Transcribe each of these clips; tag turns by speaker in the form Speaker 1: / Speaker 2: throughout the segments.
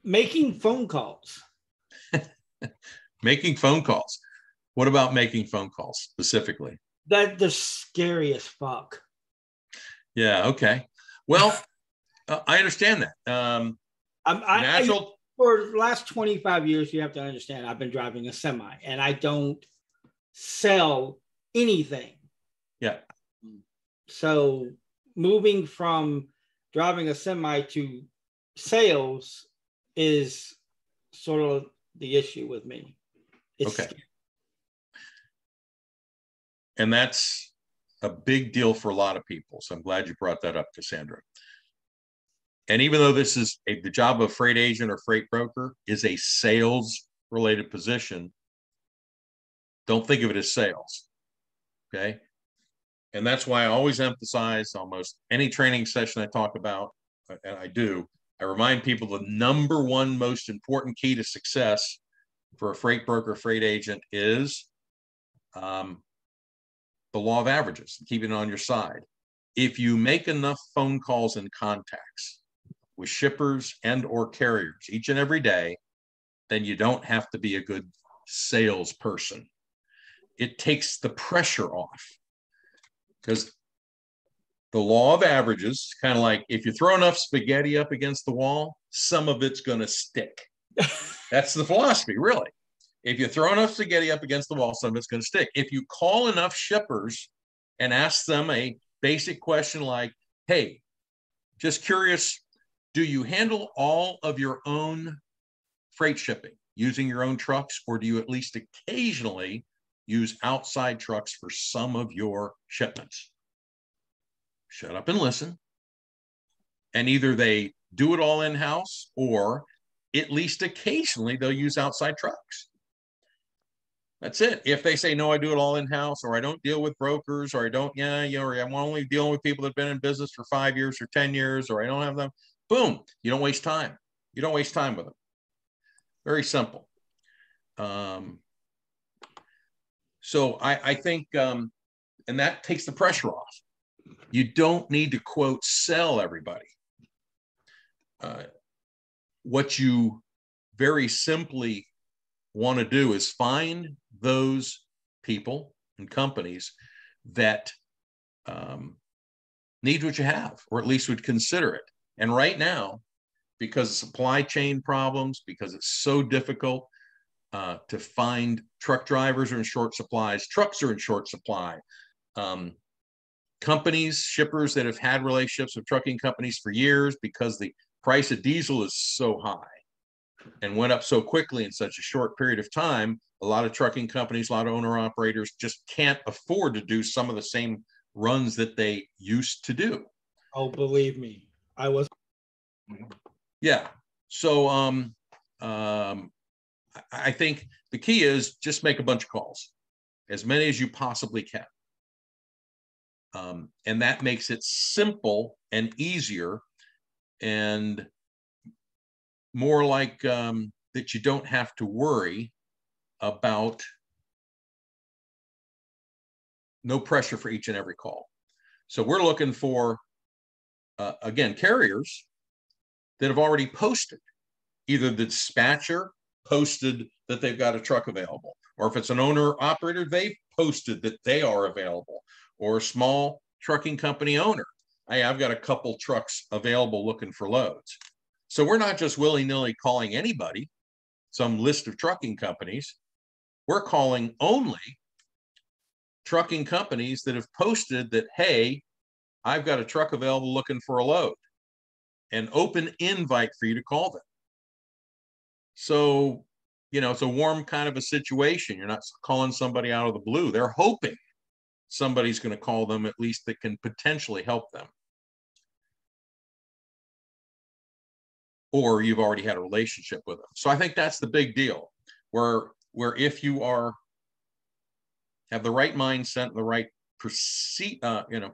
Speaker 1: Making phone calls.
Speaker 2: Making phone calls. What about making phone calls specifically?
Speaker 1: That the scariest fuck.
Speaker 2: Yeah. Okay. Well, I understand that. Natural.
Speaker 1: For the last 25 years, you have to understand, I've been driving a semi and I don't sell anything.
Speaker 2: Yeah.
Speaker 1: So moving from driving a semi to sales is sort of the issue with me. It's
Speaker 2: okay. And that's a big deal for a lot of people. So I'm glad you brought that up, Cassandra. And even though this is the job of freight agent or freight broker is a sales related position, don't think of it as sales. Okay. And that's why I always emphasize almost any training session I talk about, and I remind people the number one most important key to success for a freight broker, freight agent is the law of averages, keeping it on your side. If you make enough phone calls and contacts with shippers and or carriers each and every day, then you don't have to be a good salesperson. It takes the pressure off because the law of averages, kind of like if you throw enough spaghetti up against the wall, some of it's going to stick. That's the philosophy, really. If you throw enough spaghetti up against the wall, some of it's going to stick. If you call enough shippers and ask them a basic question like, hey, just curious, do you handle all of your own freight shipping using your own trucks, or do you at least occasionally use outside trucks for some of your shipments? Shut up and listen. And either they do it all in-house, or at least occasionally they'll use outside trucks. That's it. If they say, no, I do it all in-house, or I don't deal with brokers, or I don't, or I'm only dealing with people that have been in business for 5 years or 10 years, or I don't have them, boom, you don't waste time. You don't waste time with them. Very simple. So I think, and that takes the pressure off. You don't need to, quote, sell everybody. What you very simply want to do is find those people and companies that need what you have, or at least would consider it. And right now, because of supply chain problems, because it's so difficult to find truck drivers are in short supplies, trucks are in short supply. Companies, shippers that have had relationships with trucking companies for years, because the price of diesel is so high and went up so quickly in such a short period of time, a lot of trucking companies, a lot of owner operators just can't afford to do some of the same runs that they used to do.
Speaker 1: Oh, believe me, I was.
Speaker 2: Yeah. So I think the key is just make a bunch of calls, as many as you possibly can. And that makes it simple and easier and more like that you don't have to worry about no pressure for each and every call. So we're looking for, again, carriers that have already posted. Either the dispatcher posted that they've got a truck available, or if it's an owner operator, they've posted that they are available, or a small trucking company owner. Hey, I've got a couple trucks available looking for loads. So we're not just willy-nilly calling anybody, some list of trucking companies. We're calling only trucking companies that have posted that, hey, I've got a truck available looking for a load, an open invite for you to call them. So, it's a warm kind of a situation. You're not calling somebody out of the blue. They're hoping somebody's going to call them, at least that can potentially help them. Or you've already had a relationship with them. So I think that's the big deal, where if you have the right mindset and the right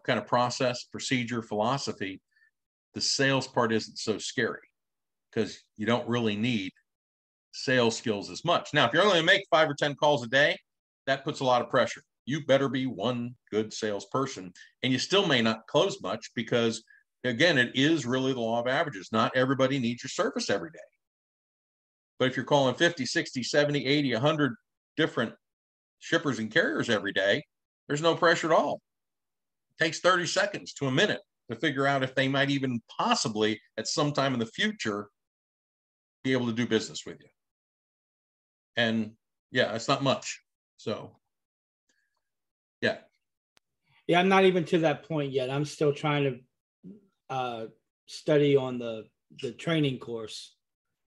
Speaker 2: kind of process, procedure, philosophy, the sales part isn't so scary, because you don't really need sales skills as much. Now, if you're only going to make 5 or 10 calls a day, that puts a lot of pressure. You better be one good salesperson, and you still may not close much, because again, it is really the law of averages. Not everybody needs your service every day. But if you're calling 50, 60, 70, 80, 100 different shippers and carriers every day, there's no pressure at all. It takes 30 seconds to a minute to figure out if they might even possibly at some time in the future be able to do business with you. And yeah, it's not much. So yeah.
Speaker 1: Yeah, I'm not even to that point yet. I'm still trying to study on the training course.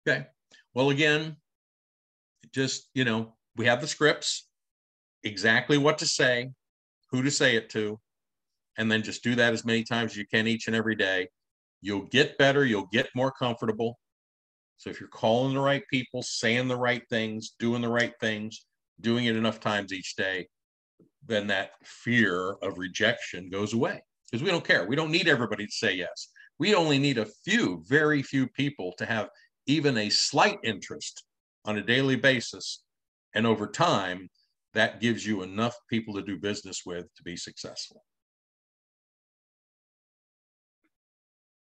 Speaker 2: Okay. Well, again, just, you know, we have the scripts, exactly what to say, who to say it to, and then just do that as many times as you can each and every day. You'll get better. You'll get more comfortable. So if you're calling the right people, saying the right things, doing the right things, doing it enough times each day, then that fear of rejection goes away, because we don't care. We don't need everybody to say yes. We only need a few, very few people to have even a slight interest on a daily basis. And over time, that gives you enough people to do business with to be successful.